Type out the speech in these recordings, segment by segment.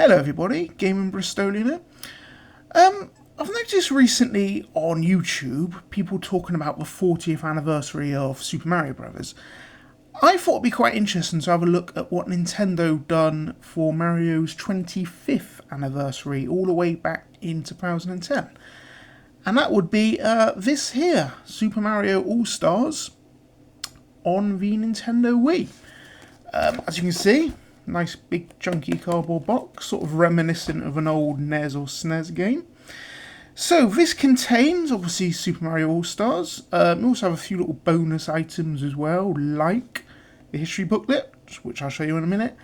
Hello everybody, Gaming Bristolian here. I've noticed recently on YouTube people talking about the 40th anniversary of Super Mario Bros. I thought it'd be quite interesting to have a look at what Nintendo done for Mario's 25th anniversary all the way back in 2010. And that would be this here, Super Mario All-Stars on the Nintendo Wii. As you can see, nice big chunky cardboard box, sort of reminiscent of an old NES or SNES game. So this contains obviously Super Mario All-Stars. We also have a few little bonus items as well, like the history booklet, which I'll show you in a minute,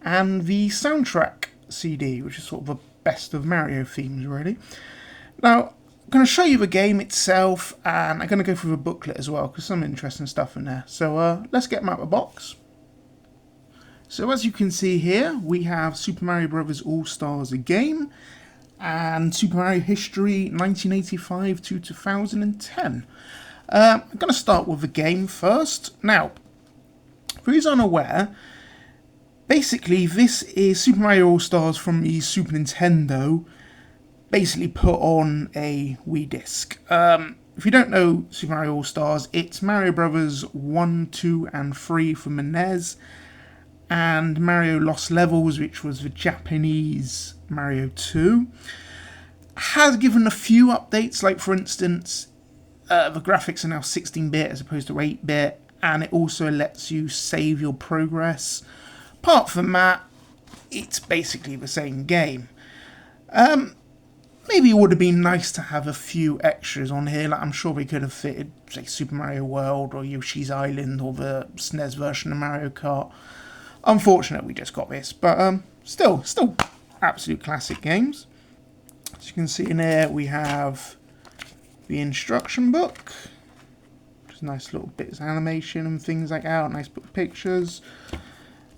and the soundtrack CD, which is sort of a best of Mario themes really. Now, I'm going to show you the game itself, and I'm going to go through the booklet as well, because some interesting stuff in there. So let's get them out of the box. So as you can see here, we have Super Mario Bros. All-Stars, a game, and Super Mario History 1985 to 2010. I'm going to start with the game first. Now, for those unaware, basically this is Super Mario All-Stars from the Super Nintendo, basically put on a Wii disc. If you don't know Super Mario All-Stars, it's Mario Bros. 1, 2 and 3 from the NES, and Mario Lost Levels, which was the Japanese Mario 2. Has given a few updates, like for instance, the graphics are now 16-bit as opposed to 8-bit, and it also lets you save your progress. Apart from that, it's basically the same game. Maybe it would have been nice to have a few extras on here, like I'm sure we could have fitted, say, Super Mario World or Yoshi's Island or the SNES version of Mario Kart. Unfortunately, we just got this, but still absolute classic games. As you can see in here, we have the instruction book. Just nice little bits of animation and things like that. Nice book pictures.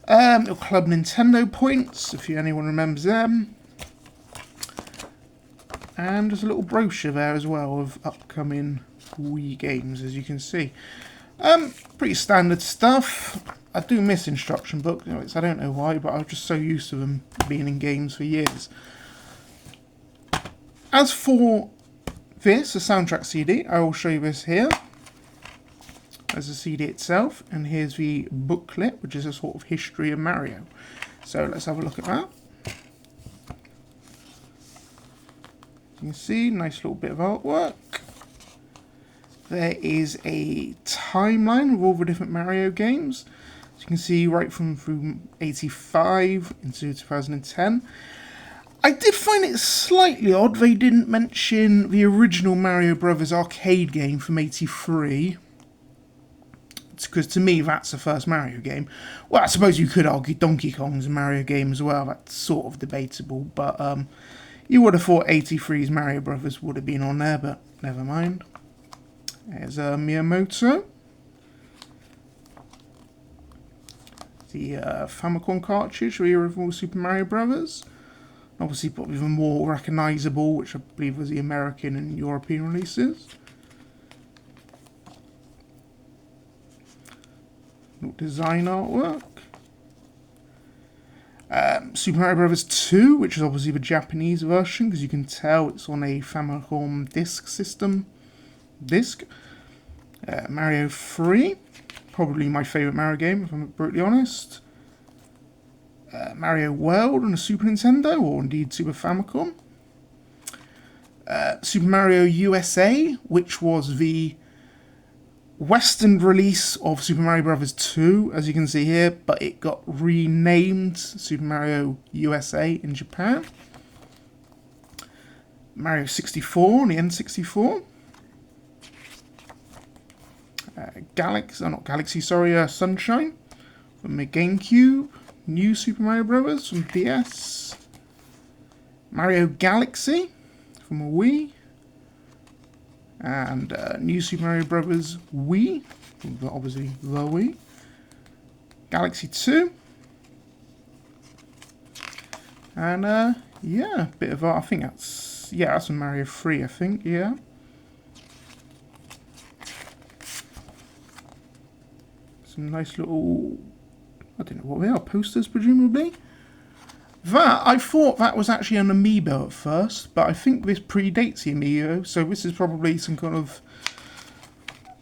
Your Club Nintendo points, if anyone remembers them. And there's a little brochure there as well of upcoming Wii games, as you can see. Pretty standard stuff. I do miss instruction books. I don't know why, but I'm just so used to them being in games for years. As for this, the soundtrack CD, I will show you this here. There's the CD itself, and here's the booklet, which is a sort of history of Mario. So let's have a look at that. You can see, nice little bit of artwork. There is a timeline of all the different Mario games. As you can see, right from 85 into 2010. I did find it slightly odd they didn't mention the original Mario Brothers arcade game from 83. Because to me, that's the first Mario game. Well, I suppose you could argue Donkey Kong's a Mario game as well. That's sort of debatable. But you would have thought 83's Mario Brothers would have been on there, but never mind. There's Miyamoto. The Famicom cartridge for the original Super Mario Bros. Obviously, probably even more recognisable, which I believe was the American and European releases. Little design artwork. Super Mario Bros. 2, which is obviously the Japanese version, because you can tell it's on a Famicom disk system. Mario 3, probably my favourite Mario game, if I'm brutally honest. Mario World on the Super Nintendo, or indeed Super Famicom. Super Mario USA, which was the Western release of Super Mario Bros. 2, as you can see here, but it got renamed Super Mario USA in Japan. Mario 64 on the N64. Sunshine from the GameCube. New Super Mario Bros. From DS. Mario Galaxy from a Wii. And New Super Mario Bros. Wii, obviously the Wii. Galaxy 2. And yeah, bit of art. I think that's from Mario 3, I think, yeah. Some nice little, I don't know what they are, posters presumably. That, I thought that was actually an amiibo at first, but I think this predates the amiibo, so this is probably some kind of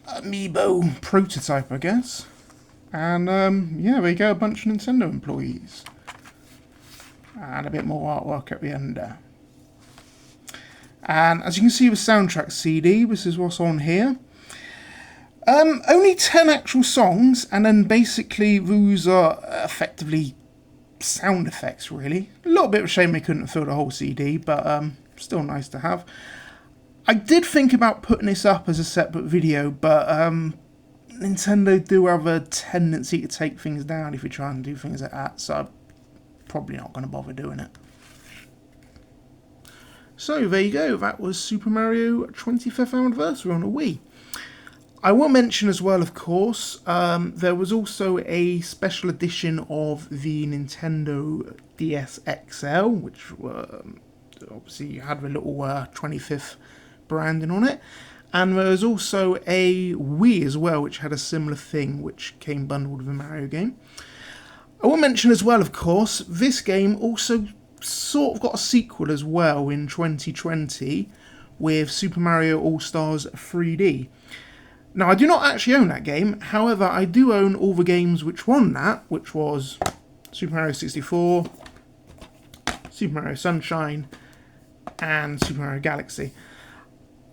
amiibo prototype, I guess. And yeah, there you go, a bunch of Nintendo employees. And a bit more artwork at the end there. And as you can see with soundtrack CD, this is what's on here. Only 10 actual songs, and then basically those are effectively sound effects, really. A little bit of a shame they couldn't fill the whole CD, but still nice to have. I did think about putting this up as a separate video, but Nintendo do have a tendency to take things down if you try and do things like that, so I'm probably not going to bother doing it. So there you go, that was Super Mario 25th Anniversary on the Wii. I will mention as well, of course, there was also a special edition of the Nintendo DS XL, which obviously had the little 25th branding on it. And there was also a Wii as well, which had a similar thing, which came bundled with a Mario game. I will mention as well, of course, this game also sort of got a sequel as well in 2020 with Super Mario All-Stars 3D. Now, I do not actually own that game, however, I do own all the games which won that, which was Super Mario 64, Super Mario Sunshine, and Super Mario Galaxy.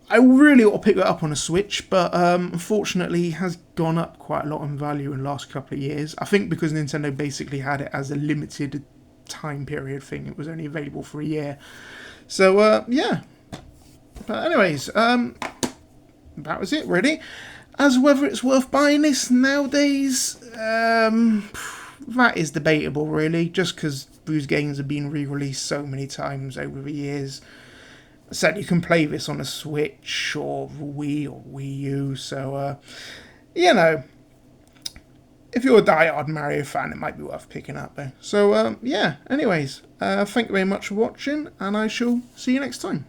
I really ought to pick that up on a Switch, but unfortunately it has gone up quite a lot in value in the last couple of years. I think because Nintendo basically had it as a limited time period thing, it was only available for a year. So, yeah. But anyways, that was it, really. As whether it's worth buying this nowadays, that is debatable, really, just because these games have been re-released so many times over the years. So you can play this on a Switch or Wii or Wii U, so, you know, if you're a die-hard Mario fan, it might be worth picking up, though. So, yeah, anyways, thank you very much for watching, and I shall see you next time.